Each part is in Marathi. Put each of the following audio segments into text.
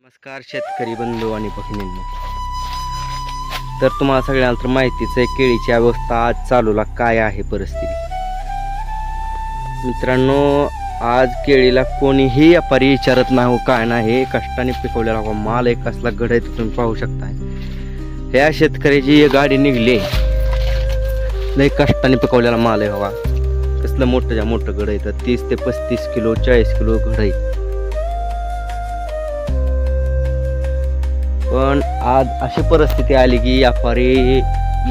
नमस्कार शेतकरी बंधू आणि भगिनींनो, तर तुम्हाला सगळ्यांना तर माहितीच आहे केळीची अवस्था आज चालूला काय आहे परिस्थिती. मित्रांनो, आज केळीला कोणीही व्यापारी विचारत नाही काय नाही, कष्टाने पिकवलेला माल एक कसला घड आहे तुम्ही पाहू शकता. ह्या शेतकऱ्याची एक गाडी निघली, लय कष्टाने पिकवलेला माल आहे बघा. कसलं मोठं घड आहे, तर 30 ते 35 किलो 40 किलो घड आहे. पण आज अशी परिस्थिती आली की व्यापारी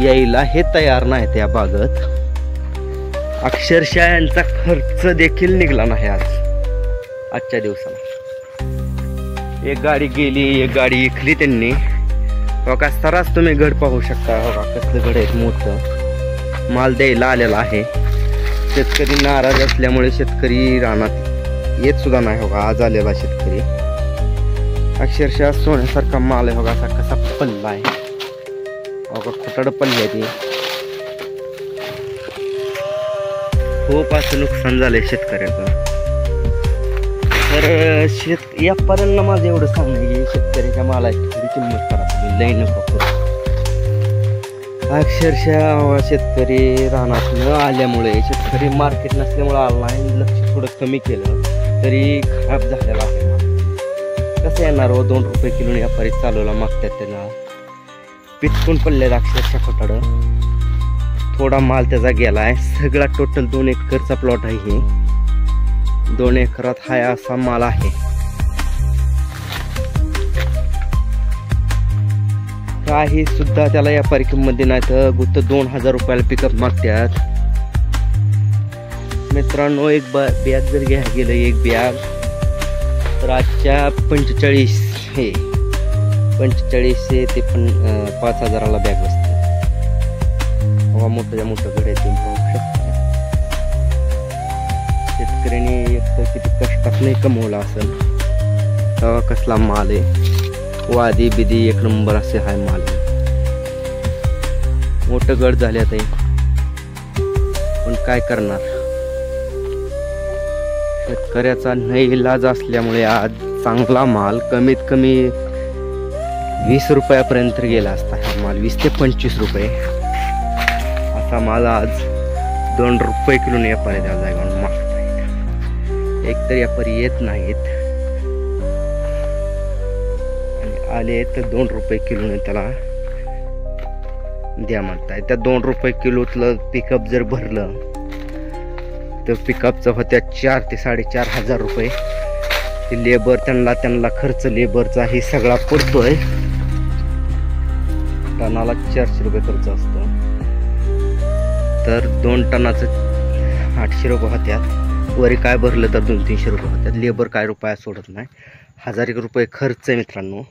यायला हे तयार नाही. त्या बागत अक्षरशः यांचा खर्च देखील निघला नाही आजच्या दिवसाला. एक गाडी गेली, एक गाडी इकली त्यांनी. बघा सरास तुम्ही घड पाहू शकता. बघा कसलं घड आहे, मोठं माल द्यायला आलेला आहे. शेतकरी नाराज असल्यामुळे शेतकरी रानात येत सुद्धा नाही. बघा आज आलेला शेतकरी अक्षरशः सोन्यासारखा माल आहे. बघा असा कसा पल्ला आहे, बघा खोटाड पल्ली ती. खूप असं नुकसान झालंय शेतकऱ्याचं. तर व्यापाऱ्यांना माझं एवढं सांगणं की शेतकऱ्याच्या मालाची थोडी किंमत करा, तुम्ही लई नको करू. अक्षरशः शेतकरी रानात न आल्यामुळे, शेतकरी मार्केट नसल्यामुळे आला नाही, लक्ष थोडं कमी केलं तरी खराब झालेला आहे. कसं येणार हो, 2 रुपये किलो व्यापारी चालवला मागतात त्याला. पिचकून पडलेला अक्षरशः खोटाड. थोडा माल त्याचा गेलाय. सगळा टोटल 2 एकरचा प्लॉट आहे. हे 2 एकरात हा असा माल आहे. काही सुद्धा त्याला व्यापारी किंमत नाही, तर गुत्त 2000 रुपयाला पिकअप मागतात. मित्रांनो, एक बॅग जर घ्या गेलं, एक बॅग तर आजच्या 45 ते पण 5000ला बॅग बसते. मोठं घड आहे, तुम्ही पाहू शकता. शेतकऱ्याने एकतर किती कष्टात नाही कमवला असेल. तेव्हा कसला माल आहे, वादी बिदी एक नंबर असे हाय माल. मोठं घड झाले आता, पण काय करणार. शेतकऱ्याचा नैलाज असल्यामुळे आज चांगला माल कमीत कमी 20 रुपयापर्यंत गेला असता. हा माल 20 ते 25 रुपये असा माल आज 2 रुपये किलो व्यापारी द्यायला जागा मागतायत. एकतर व्यापारी येत नाहीत आणि आले तर 2 रुपये किलोने त्याला द्या म्हणताय. त्या 2 रुपये किलोतलं पिकअप जर भरलं तर पिकअपचं होत्या 4 ते 4.5 रुपये. ते लेबर त्यांना खर्च लेबरचा हे सगळा पडतोय. टनाला 400 रुपये खर्च असतो, तर 2 टनाचं 800 रुपये होत्यात. वरी काय भरलं तर 200-300 रुपये होत्यात. लेबर काय रुपया सोडत नाही. 1000 रुपये खर्च आहे मित्रांनो.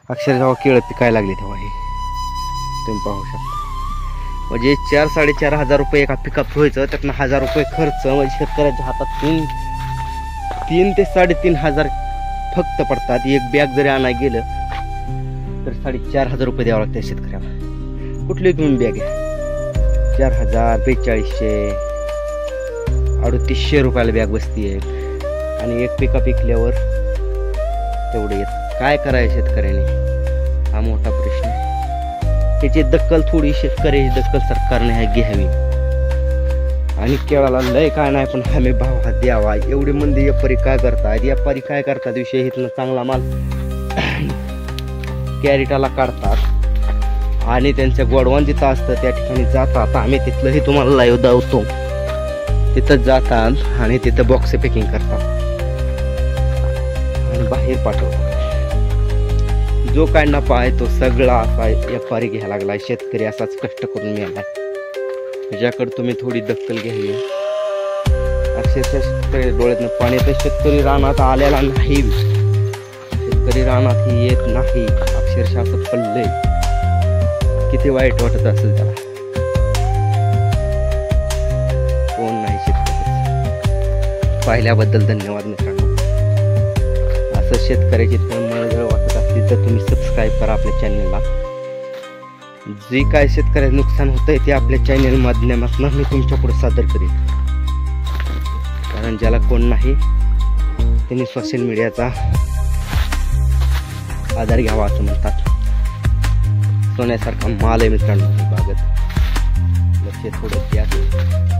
अक्षरशः जेव्हा केळं पिकायला लागले तेव्हा हे तुम्ही पाहू शकता. म्हणजे 4-4.5 रुपये एका पिकअप व्हायचं, त्यातनं 1000 रुपये खर्च. म्हणजे शेतकऱ्याच्या हातात 3 ते 3.5 फक्त पडतात. एक बॅग जरी आणायला गेलं तर 4.5 रुपये द्यावं लागतं शेतकऱ्याला. कुठली तुम्ही बॅग आहे, 4000, 4200, 3800 रुपयाला बॅग बसते. आणि एक पिकअप विकल्यावर तेवढे येत. काय करायचं शेतकऱ्याने, हा मोठा प्रश्न आहे. त्याची दखल थोडी शेतकऱ्याची दखल सरकारने घ्यावी. आणि केळाला लय काय नाही, पण हमी भाव हा द्यावा. एवढे मंदी व्यापारी काय करतात, विषय इथनं चांगला माल कॅरेटाला काढतात आणि त्यांच्या गोडवान जिथं असतं त्या ठिकाणी जातात. आम्ही तिथलंही तुम्हाला लाईव्ह दावतो. तिथं जातात आणि तिथं बॉक्स पॅकिंग करतात आणि बाहेर पाठवतात. जो काय नफा आहे तो सगळा असा व्यापारी घ्यायला लागलाय. शेतकरी असाच कष्ट करून मिळाला. त्याच्याकडे तुम्ही थोडी दखल घ्यावी. अक्षरशः शेतकरी डोळ्यातनं पाणी येतं. शेतकरी रानात आलेला नाही, शेतकरी रानात येत नाही. अक्षरशः असं पडलंय, किती वाईट वाटत असेल त्याला. कोण नाही शेतकरी. पाहिल्याबद्दल धन्यवाद मित्रांनो. असं शेतकऱ्याची तळमळ जर वाटत असली तर तुम्ही सबस्क्राईब करा आपल्या चॅनलला. जे काय शेतकऱ्याचं नुकसान होतंय ते आपल्या चॅनल माध्यमातून मी तुमच्या पुढे सादर करेन. कारण ज्याला कोण नाही त्यांनी सोशल मीडियाचा आधार घ्यावा असं म्हणतात. सोन्यासारखा माल आहे मित्रांनो बागेत. लक्ष थोडं द्या.